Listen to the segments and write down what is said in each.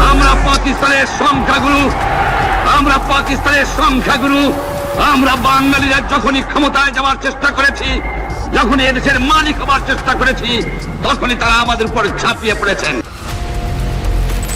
আমরা পাকিস্তানের সংখ্যাগুরু আমরা বাঙালিরা যখনই ক্ষমতায় যাওয়ার চেষ্টা করেছি, যখনই এদেশের মালিক হওয়ার চেষ্টা করেছি, তখনই তারা আমাদের উপর ঝাঁপিয়ে পড়েছেন।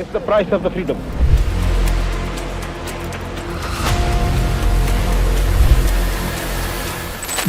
It's the price of the freedom.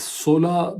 16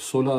16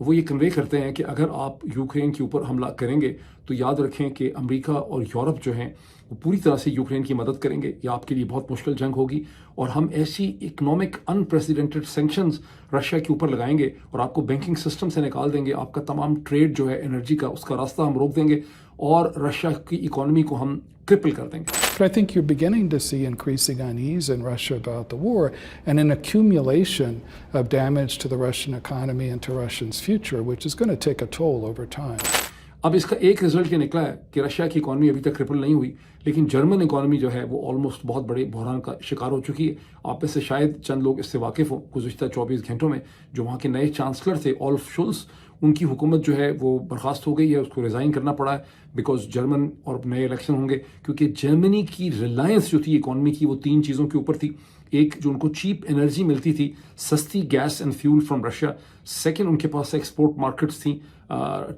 وہ یہ کنوے کرتے ہیں کہ اگر آپ یوکرین کے اوپر حملہ کریں گے تو یاد رکھیں کہ امریکہ اور یورپ جو ہیں وہ پوری طرح سے یوکرین کی مدد کریں گے. یہ آپ کے لیے بہت مشکل جنگ ہوگی اور ہم ایسی اکنامک انپریسیڈنٹڈ سینکشنز رشیا کے اوپر لگائیں گے اور آپ کو بینکنگ سسٹم سے نکال دیں گے. آپ کا تمام ٹریڈ جو ہے انرجی کا اس کا راستہ ہم روک دیں گے اور رشیا کی اکانومی کو ہم کرپل کر دیں گے. But I think you're beginning to see increasing unease in Russia about the war and an accumulation of damage to the Russian economy and to Russia's future, which is going to take a toll over time. اب اس کا ایک result یہ نکلا ہے کہ Russia کی economy ابھی تک کرپل نہیں ہوئی لیکن جرمن اکانومی جو ہے وہ آلموسٹ بہت بڑے بحران کا شکار ہو چکی ہے. آپ میں سے شاید چند لوگ اس سے واقف ہوں. گزشتہ 24 گھنٹوں میں جو وہاں کے نئے چانسلر تھے اولف شولز، ان کی حکومت جو ہے وہ برخاست ہو گئی ہے، اس کو ریزائن کرنا پڑا ہے بیکاز جرمن اور نئے الیکشن ہوں گے کیونکہ جرمنی کی ریلائنس جو تھی اکانومی کی وہ 3 چیزوں کے اوپر تھی. ایک جو ان کو چیپ انرجی ملتی تھی، سستی gas and fuel from Russia. Second, ان کے پاس ایکسپورٹ مارکیٹس تھیں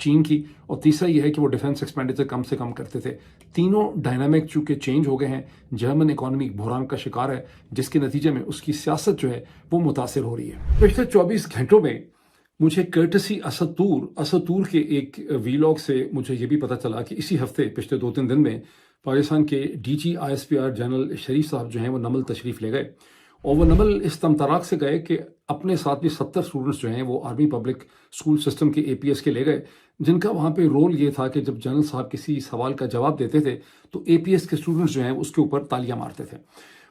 چین کی. اور تیسرا یہ ہے کہ وہ ڈیفنس ایکسپینڈیچر کم سے کم کرتے تھے. تینوں ڈائنامک چونکہ چینج ہو گئے ہیں، جرمن اکانومی بحران کا شکار ہے جس کے نتیجے میں اس کی سیاست جو ہے وہ متاثر ہو رہی ہے. پچھلے 24 گھنٹوں میں مجھے کرٹسی اسطور کے ایک ویلاگ سے مجھے یہ بھی پتہ چلا کہ اسی ہفتے پچھلے 2-3 دن میں پاکستان کے ڈی جی ISPR جنرل شریف صاحب جو ہیں وہ نمل تشریف لے گئے اور وہ نمل اس تمطراق سے گئے کہ اپنے ساتھ بھی 70 اسٹوڈنٹس جو ہیں وہ آرمی پبلک اسکول سسٹم کے APS کے لے گئے، جن کا وہاں پہ رول یہ تھا کہ جب جنرل صاحب کسی سوال کا جواب دیتے تھے تو APS کے اسٹوڈنٹس جو ہیں اس کے اوپر تالیاں مارتے تھے.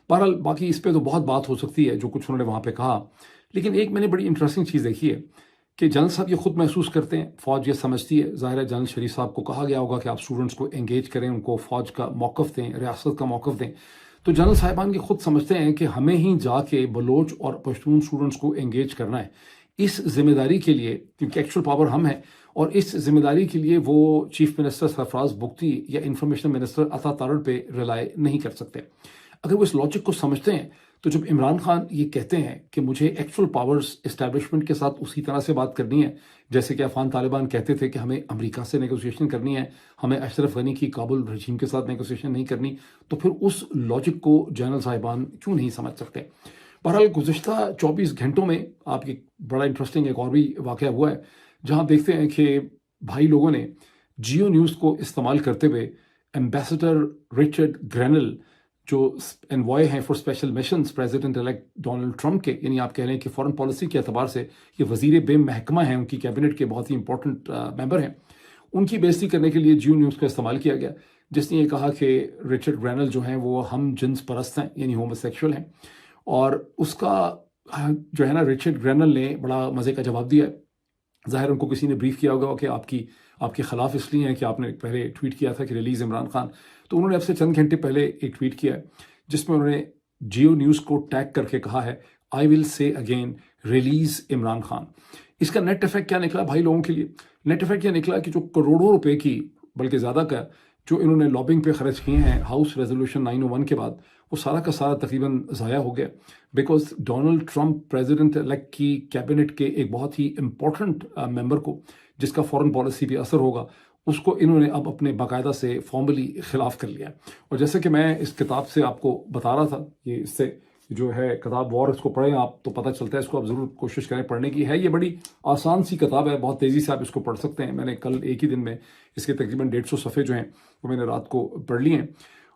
بہرحال باقی اس پہ تو بہت بات ہو سکتی ہے جو کچھ انہوں نے وہاں پہ کہا، لیکن ایک میں نے بڑی انٹرسٹنگ چیز دیکھی ہے کہ جنرل صاحب یہ خود محسوس کرتے ہیں، فوج یہ سمجھتی ہے. ظاہر ہے جنرل شریف صاحب کو کہا گیا ہوگا کہ آپ اسٹوڈنٹس کو انگیج کریں، ان کو فوج کا موقف دیں، ریاست کا موقف دیں. تو جنرل صاحبان یہ خود سمجھتے ہیں کہ ہمیں ہی جا کے بلوچ اور پشتون اسٹوڈنٹس کو انگیج کرنا ہے. اس ذمہ داری کے لیے کیونکہ ایکچوئل پاور ہم ہیں اور اس ذمہ داری کے لیے وہ چیف منسٹر سرفراز بگٹی یا انفارمیشن منسٹر عطا تارڑ پہ ریلائی نہیں کر سکتے. اگر وہ اس لاجک کو سمجھتے ہیں تو جب عمران خان یہ کہتے ہیں کہ مجھے ایکچوئل پاورز اسٹیبلشمنٹ کے ساتھ اسی طرح سے بات کرنی ہے جیسے کہ افغان طالبان کہتے تھے کہ ہمیں امریکہ سے نیگوسیشن کرنی ہے، ہمیں اشرف غنی کی کابل رجیم کے ساتھ نیگوسیشن نہیں کرنی، تو پھر اس لاجک کو جنرل صاحبان کیوں نہیں سمجھ سکتے. بہرحال گزشتہ 24 گھنٹوں میں آپ کی بڑا انٹرسٹنگ ایک اور بھی واقعہ ہوا ہے جہاں دیکھتے ہیں کہ بھائی لوگوں نے جیو نیوز کو استعمال کرتے ہوئے ایمبیسڈر رچرڈ گرینل جو انوائے ہیں for special missions president elect Donald Trump کے، یعنی آپ کہہ رہے ہیں کہ فارن پالیسی کے اعتبار سے یہ وزیر بے محکمہ ہیں، ان کی کیبنٹ کے بہت ہی امپورٹنٹ ممبر ہیں، ان کی بےزتی کرنے کے لیے جیو نیوز کا استعمال کیا گیا جس نے یہ کہا کہ رچرڈ گرینل جو ہیں وہ ہم جنس پرست ہیں، یعنی ہومو سیکشول ہیں. اور اس کا جو ہے نا رچرڈ گرینل نے بڑا مزے کا جواب دیا. ظاہر ان کو کسی نے بریف کیا ہوگا کہ آپ کے خلاف اس لیے ہیں کہ آپ نے پہلے ٹویٹ کیا تھا کہ ریلیز عمران خان، تو انہوں نے اب سے چند گھنٹے پہلے ایک ٹویٹ کیا ہے جس میں انہوں نے جیو نیوز کو ٹیگ کر کے کہا ہے آئی ول سے اگین ریلیز عمران خان. اس کا نیٹ افیکٹ کیا نکلا بھائی لوگوں کے لیے؟ نیٹ افیکٹ یہ نکلا کہ جو کروڑوں روپے کی بلکہ زیادہ کا جو انہوں نے لابنگ پہ خرچ کیے ہیں ہاؤس ریزولوشن 901 کے بعد، وہ سارا کا سارا تقریباً ضائع ہو گیا because Donald Trump president elect کی کیبنٹ کے ایک بہت ہی امپورٹنٹ ممبر کو جس کا فارن پالیسی پہ اثر ہوگا اس کو انہوں نے اب اپنے باقاعدہ سے فارملی خلاف کر لیا. اور جیسے کہ میں اس کتاب سے آپ کو بتا رہا تھا، یہ اس سے جو ہے کتاب وار، اس کو پڑھیں آپ تو پتہ چلتا ہے، اس کو آپ ضرور کوشش کریں پڑھنے کی. ہے یہ بڑی آسان سی کتاب ہے، بہت تیزی سے آپ اس کو پڑھ سکتے ہیں. میں نے کل ایک ہی دن میں اس کے تقریباً 150 صفحے جو ہیں وہ میں نے رات کو پڑھ لیے ہیں.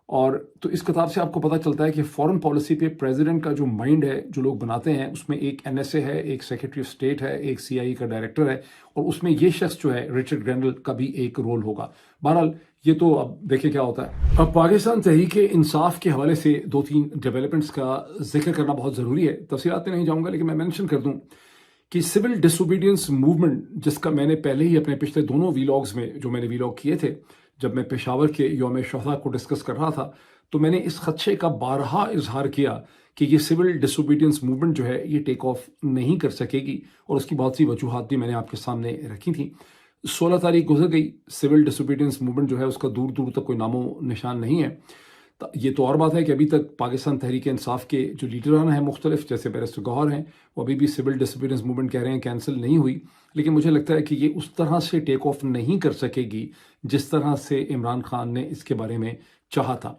اور تو اس کتاب سے آپ کو پتہ چلتا ہے کہ فارن پالیسی پہ پریزیڈنٹ کا جو مائنڈ ہے جو لوگ بناتے ہیں اس میں ایک NSA ہے، ایک سیکرٹری آف اسٹیٹ ہے، ایک CIA کا ڈائریکٹر ہے، اور اس میں یہ شخص جو ہے رچرڈ گرینل کا بھی ایک رول ہوگا. بہرحال یہ تو اب دیکھیں کیا ہوتا ہے. اب پاکستان تحریک انصاف کے حوالے سے 2-3 ڈیولپمنٹس کا ذکر کرنا بہت ضروری ہے. تفصیلات میں نہیں جاؤں گا لیکن میں مینشن کر دوں کہ سول ڈس اوبیڈینس موومنٹ جس کا میں نے پہلے ہی اپنے پچھلے دونوں ویلاگز میں جو میں نے ویلاگ کیے تھے جب میں پشاور کے یوم شہداء کو ڈسکس کر رہا تھا تو میں نے اس خدشے کا بارہا اظہار کیا کہ یہ سول ڈس اوبیڈینس موومنٹ جو ہے یہ ٹیک آف نہیں کر سکے گی، اور اس کی بہت سی وجوہات بھی میں نے آپ کے سامنے رکھی تھیں. 16 تاریخ گزر گئی، سول ڈس اوبیڈینس موومنٹ جو ہے اس کا دور دور تک کوئی نام و نشان نہیں ہے. یہ تو اور بات ہے کہ ابھی تک پاکستان تحریک انصاف کے جو لیڈران ہیں مختلف جیسے بیرسٹر گوہر ہیں وہ ابھی بھی سول ڈس اوبیڈینس موومنٹ کہہ رہے ہیں کینسل نہیں ہوئی، لیکن مجھے لگتا ہے کہ یہ اس طرح سے ٹیک آف نہیں کر سکے گی جس طرح سے عمران خان نے اس کے بارے میں چاہا تھا.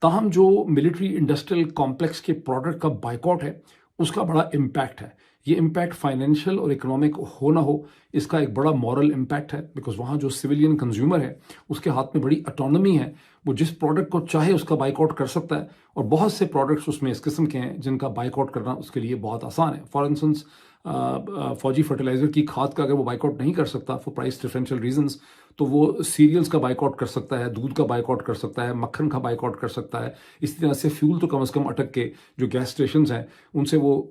تاہم جو ملٹری انڈسٹریل کمپلیکس کے پروڈکٹ کا بائیکاٹ ہے اس کا بڑا امپیکٹ ہے. یہ امپیکٹ فائنینشیل اور اکنامک ہو نہ ہو، اس کا ایک بڑا مورل امپیکٹ ہے، بیکاز وہاں جو سویلین کنزیومر ہے اس کے ہاتھ میں بڑی اٹانومی ہے، وہ جس پروڈکٹ کو چاہے اس کا بائیک آؤٹ کر سکتا ہے، اور بہت سے پروڈکٹس اس میں اس قسم کے ہیں جن کا بائیک آؤٹ کرنا اس کے لیے بہت آسان ہے. فار انسٹنس فوجی فرٹیلائزر کی کھاد کا اگر وہ بائیک آؤٹ نہیں کر سکتا فور پرائس ڈفرینشیل ریزنس، تو وہ سیریلز کا بائیک آؤٹ کر سکتا ہے، دودھ کا بائیک آؤٹ کر سکتا ہے، مکھن کا بائیک آؤٹ کر سکتا ہے. اسی طرح سے فیول تو کم از کم اٹک کے جو گیس اسٹیشنز ہیں ان سے وہ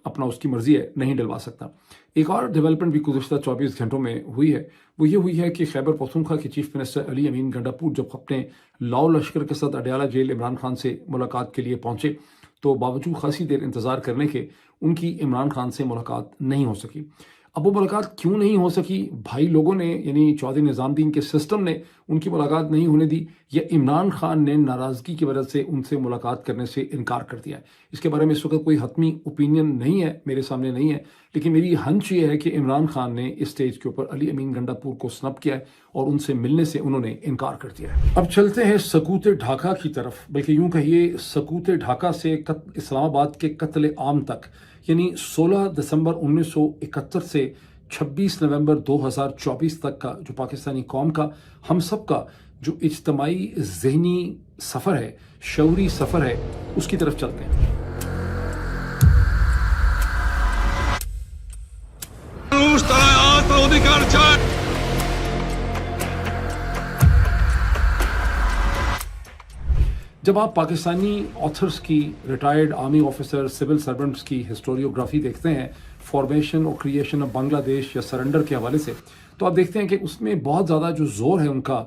اپنا اس کی مرضی ہے نہیں ڈلوا سکتا. ایک اور ڈیولپمنٹ بھی گزشتہ 24 گھنٹوں میں ہوئی ہے، وہ یہ ہوئی ہے کہ خیبر پختونخوا کے چیف منسٹر علی امین گنڈاپور جب اپنے لاؤ لشکر کے ساتھ اڈیالہ جیل عمران خان سے ملاقات کے لیے پہنچے تو باوجود خاصی دیر انتظار کرنے کے ان کی عمران خان سے ملاقات نہیں ہو سکی. اب وہ ملاقات کیوں نہیں ہو سکی؟ بھائی لوگوں نے یعنی چودھری نظام الدین کے سسٹم نے ان کی ملاقات نہیں ہونے دی، یا عمران خان نے ناراضگی کی وجہ سے ان سے ملاقات کرنے سے انکار کر دیا ہے؟ اس کے بارے میں اس وقت کوئی حتمی اوپینین نہیں ہے، میرے سامنے نہیں ہے، لیکن میری ہنچ یہ ہے کہ عمران خان نے اس سٹیج کے اوپر علی امین گنڈاپور کو سنپ کیا ہے اور ان سے ملنے سے انہوں نے انکار کر دیا ہے. اب چلتے ہیں سکوت ڈھاکہ کی طرف، بلکہ یوں کہیے سکوت ڈھاکہ سے اسلام آباد کے قتل عام تک، یعنی 16 دسمبر 1971 سے 26 نومبر 2024 تک کا جو پاکستانی قوم کا، ہم سب کا جو اجتماعی ذہنی سفر ہے، شعوری سفر ہے، اس کی طرف چلتے ہیں. جب آپ پاکستانی آتھرز کی، retired army officer, civil servants کی ہسٹوریوگرافی دیکھتے ہیں فارمیشن اور کریشن آف بنگلہ دیش یا سرنڈر کے حوالے سے، تو آپ دیکھتے ہیں کہ اس میں بہت زیادہ جو زور ہے ان کا،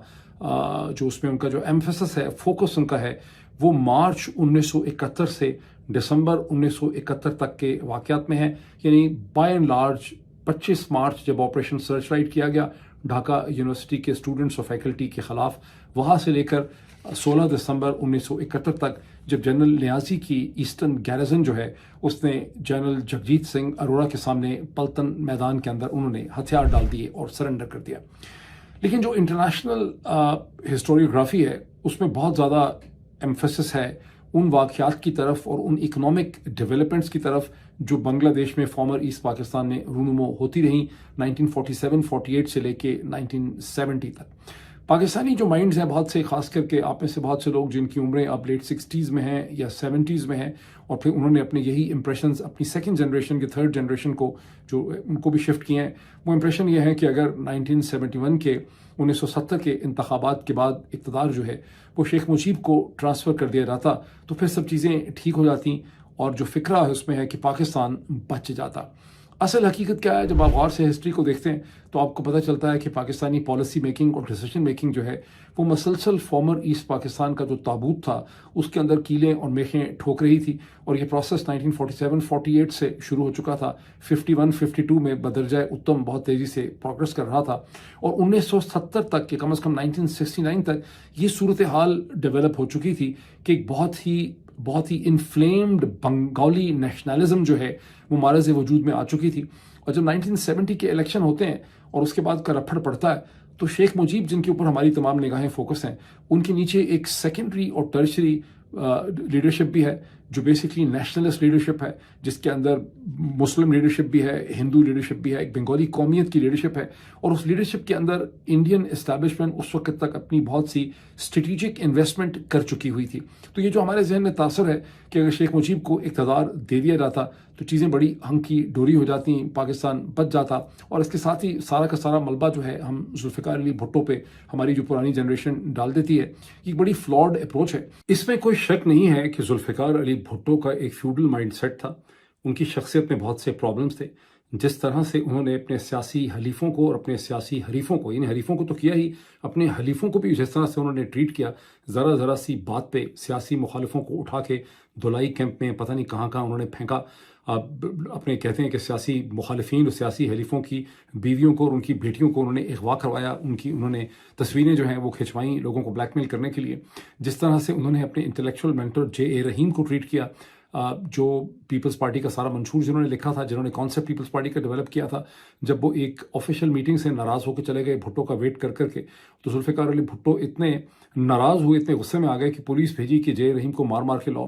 جو اس میں ان کا جو ایمفیسس ہے، فوکس ان کا ہے، وہ مارچ 1971 سے دسمبر 1971 تک کے واقعات میں ہے. یعنی بائی اینڈ لارج 25 مارچ جب آپریشن سرچ لائٹ کیا گیا ڈھاکہ یونیورسٹی کے اسٹوڈنٹس اور فیکلٹی کے خلاف، وہاں سے لے کر 16 دسمبر 1971 تک جب جنرل نیازی کی ایسٹرن گیرزن جو ہے اس نے جنرل جگجیت سنگھ اروڑا کے سامنے پلتن میدان کے اندر انہوں نے ہتھیار ڈال دیے اور سرنڈر کر دیا. لیکن جو انٹرنیشنل ہسٹوریوگرافی ہے اس میں بہت زیادہ ایمفیسس ہے ان واقعات کی طرف اور ان اکنامک ڈیولپمنٹس کی طرف جو بنگلہ دیش میں فارمر ایسٹ پاکستان میں رونما ہوتی رہیں 1947-48 سے لے کے 1970 تک. پاکستانی جو مائنڈز ہیں بہت سے، خاص کر کے آپ میں سے بہت سے لوگ جن کی عمریں اب لیٹ 60s میں ہیں یا 70s میں ہیں، اور پھر انہوں نے اپنے یہی امپریشنز اپنی سیکنڈ جنریشن کی، تھرڈ جنریشن کو جو ان کو بھی شفٹ کیے ہیں، وہ امپریشن یہ ہے کہ اگر 1971 کے 1970 کے انتخابات کے بعد اقتدار جو ہے وہ شیخ مجیب کو ٹرانسفر کر دیا جاتا تو پھر سب چیزیں ٹھیک ہو جاتیں، اور جو فکرہ ہے اس میں ہے کہ پاکستان بچ جاتا. اصل حقیقت کیا ہے؟ جب آپ غور سے ہسٹری کو دیکھتے ہیں تو آپ کو پتہ چلتا ہے کہ پاکستانی پالیسی میکنگ اور ڈیسیشن میکنگ جو ہے وہ مسلسل فارمر ایسٹ پاکستان کا جو تابوت تھا اس کے اندر کیلیں اور میخیں ٹھوک رہی تھی، اور یہ پروسیس 1947-48 سے شروع ہو چکا تھا. 51-52 میں بدرجہ اتم بہت تیزی سے پروگرس کر رہا تھا، اور 1970 تک کہ کم از کم 1969 تک یہ صورتحال ڈیولپ ہو چکی تھی کہ ایک بہت ہی انفلیمڈ بنگالی نیشنلزم جو ہے وہ معرض وجود میں آ چکی تھی. اور جب 1970 کے الیکشن ہوتے ہیں اور اس کے بعد کا رپھڑ پڑتا ہے تو شیخ مجیب جن کے اوپر ہماری تمام نگاہیں فوکس ہیں، ان کے نیچے ایک سیکنڈری اور ٹرشری لیڈرشپ بھی ہے جو بیسکلی نیشنلسٹ لیڈرشپ ہے، جس کے اندر مسلم لیڈرشپ بھی ہے، ہندو لیڈرشپ بھی ہے، ایک بنگالی قومیت کی لیڈرشپ ہے، اور اس لیڈرشپ کے اندر انڈین اسٹیبلشمنٹ اس وقت تک اپنی بہت سی اسٹریٹجک انویسٹمنٹ کر چکی ہوئی تھی. تو یہ جو ہمارے ذہن میں تاثر ہے کہ اگر شیخ مجیب کو اقتدار دے دیا جاتا تو چیزیں بڑی ہنکی ڈوری ہو جاتی، پاکستان بچ جاتا، اور اس کے ساتھ ہی سارا کا سارا ملبہ جو ہے ہم ذوالفقار علی بھٹو پہ ہماری جو پرانی جنریشن ڈال دیتی ہے، یہ بڑی فلاڈ اپروچ ہے. اس میں کوئی شک نہیں ہے کہ ذوالفقار علی بھٹو کا ایک فیوڈل مائنڈ سیٹ تھا. ان کی شخصیت میں بہت سے پرابلمز تھے. جس طرح سے انہوں نے اپنے سیاسی حلیفوں کو اور اپنے سیاسی حریفوں کو، یعنی حریفوں کو تو کیا ہی، اپنے حلیفوں کو بھی جس طرح سے انہوں نے ٹریٹ کیا، ذرا سی بات پہ سیاسی مخالفوں کو اٹھا کے دلائی کیمپ میں پتہ نہیں کہاں انہوں نے پھینکا. اپنے کہتے ہیں کہ سیاسی مخالفین اور سیاسی حلیفوں کی بیویوں کو اور ان کی بیٹیوں کو انہوں نے اغوا کروایا، انہوں نے تصویریں جو ہیں وہ کھنچوائیں لوگوں کو بلیک میل کرنے کے لیے. جس طرح سے انہوں نے اپنے انٹلیکچوئل مینٹر جے اے رحیم کو ٹریٹ کیا، جو پیپلز پارٹی کا سارا منشور جنہوں نے لکھا تھا، جنہوں نے کانسیپٹ پیپلز پارٹی کا ڈیولپ کیا تھا، جب وہ ایک آفیشیل میٹنگ سے ناراض ہو کے چلے گئے بھٹو کا ویٹ کر کے، تو ذوالفقار علی بھٹو اتنے ناراض ہوئے، اتنے غصے میں آ گئے کہ پولیس بھیجی کہ جے رحیم کو مار کے لاؤ.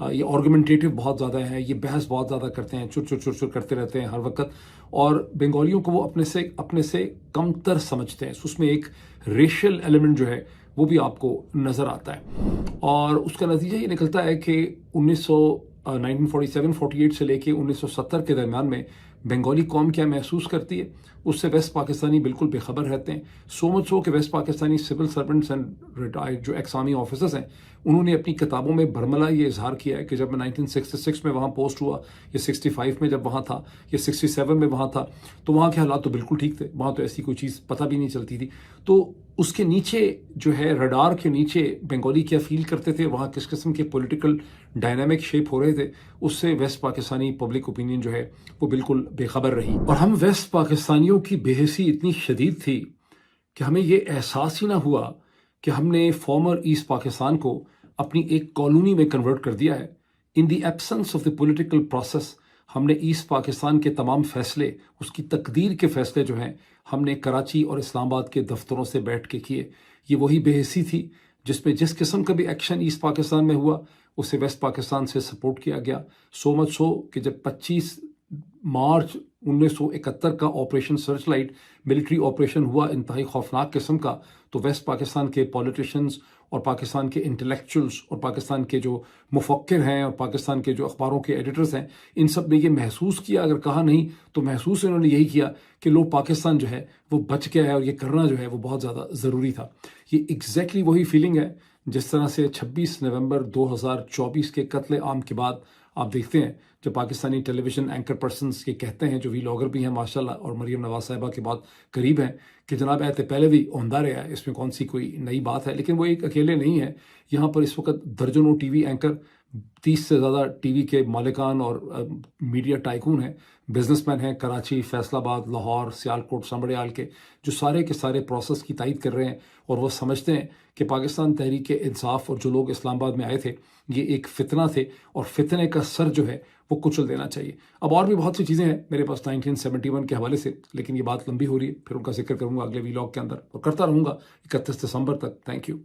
یہ آرگومنٹیٹو بہت زیادہ ہیں, یہ بحث بہت زیادہ کرتے ہیں, چر کرتے رہتے ہیں ہر وقت, اور بنگالیوں کو وہ اپنے سے کم تر سمجھتے ہیں. اس میں ایک ریشل ایلیمنٹ جو ہے وہ بھی آپ کو نظر آتا ہے, اور اس کا نتیجہ یہ نکلتا ہے کہ 1947-48 سے لے کے 1970 کے درمیان میں بنگالی قوم کیا محسوس کرتی ہے, اس سے ویسٹ پاکستانی بالکل بے خبر رہتے ہیں. سو مچ سو کہ West Pakistani civil servants and retired جو ایکس آرمی آفیسرز ہیں, انہوں نے اپنی کتابوں میں برملا یہ اظہار کیا ہے کہ جب میں 1966 میں وہاں پوسٹ ہوا, یا 65 میں جب وہاں تھا, یا 67 میں وہاں تھا, تو وہاں کے حالات تو بالکل ٹھیک تھے, وہاں تو ایسی کوئی چیز پتہ بھی نہیں چلتی تھی. تو اس کے نیچے جو ہے رڈار کے نیچے بنگالی کیا فیل کرتے تھے, وہاں کس قسم کے پولیٹیکل ڈائنامک شیپ ہو رہے تھے, اس سے ویسٹ پاکستانی پبلک اوپینین جو ہے وہ بالکل بے خبر رہی. اور ہم ویسٹ پاکستانیوں کی بے حسی اتنی شدید تھی کہ ہمیں یہ احساس ہی نہ ہوا کہ ہم نے فارمر ایسٹ پاکستان کو اپنی ایک کالونی میں کنورٹ کر دیا ہے. In the absence of the political process ہم نے ایسٹ پاکستان کے تمام فیصلے, اس کی تقدیر کے فیصلے جو ہیں, ہم نے کراچی اور اسلام آباد کے دفتروں سے بیٹھ کے کیے. یہ وہی بے حسی تھی جس میں جس قسم کا بھی ایکشن ایسٹ پاکستان میں ہوا اسے ویسٹ پاکستان سے سپورٹ کیا گیا. سو مچ سو کہ جب 25 مارچ 1971 کا operation search light military operation ہوا انتہائی خوفناک قسم کا, تو ویسٹ پاکستان کے پولیٹیشنز اور پاکستان کے انٹلیکچوئلز اور پاکستان کے جو مفکر ہیں اور پاکستان کے جو اخباروں کے ایڈیٹرز ہیں, ان سب نے یہ محسوس کیا, اگر کہا نہیں تو محسوس انہوں نے یہی کیا کہ لو پاکستان جو ہے وہ بچ گیا ہے, اور یہ کرنا جو ہے وہ بہت زیادہ ضروری تھا. یہ ایگزیکٹلی وہی فیلنگ ہے جس طرح سے 26 نومبر 2024 کے قتل عام کے بعد آپ دیکھتے ہیں جب پاکستانی ٹیلی ویژن اینکر پرسنز یہ کہتے ہیں, جو ویلاگر بھی ہیں ماشاءاللہ, اور مریم نواز صاحبہ کے بہت قریب ہیں, کہ جناب ایتے پہلے بھی ہوندہ رہا ہے, اس میں کون سی کوئی نئی بات ہے. لیکن وہ ایک اکیلے نہیں ہے, یہاں پر اس وقت درجنوں ٹی وی اینکر, 30 سے زیادہ ٹی وی کے مالکان اور میڈیا ٹائکون ہیں, بزنس مین ہیں, کراچی, فیصل آباد, لاہور, سیالکوٹ, سنبڑیال کے, جو سارے کے سارے پروسیس کی تائید کر رہے ہیں, اور وہ سمجھتے ہیں کہ پاکستان تحریک انصاف اور جو لوگ اسلام آباد میں آئے تھے یہ ایک فتنہ تھے, اور فتنے کا سر جو ہے وہ کچل دینا چاہیے. اب اور بھی بہت سی چیزیں ہیں میرے پاس 1971 کے حوالے سے, لیکن یہ بات لمبی ہو رہی ہے, پھر ان کا ذکر کروں گا اگلے ویلاگ کے اندر, اور کرتا رہوں گا 31 دسمبر تک. Thank you.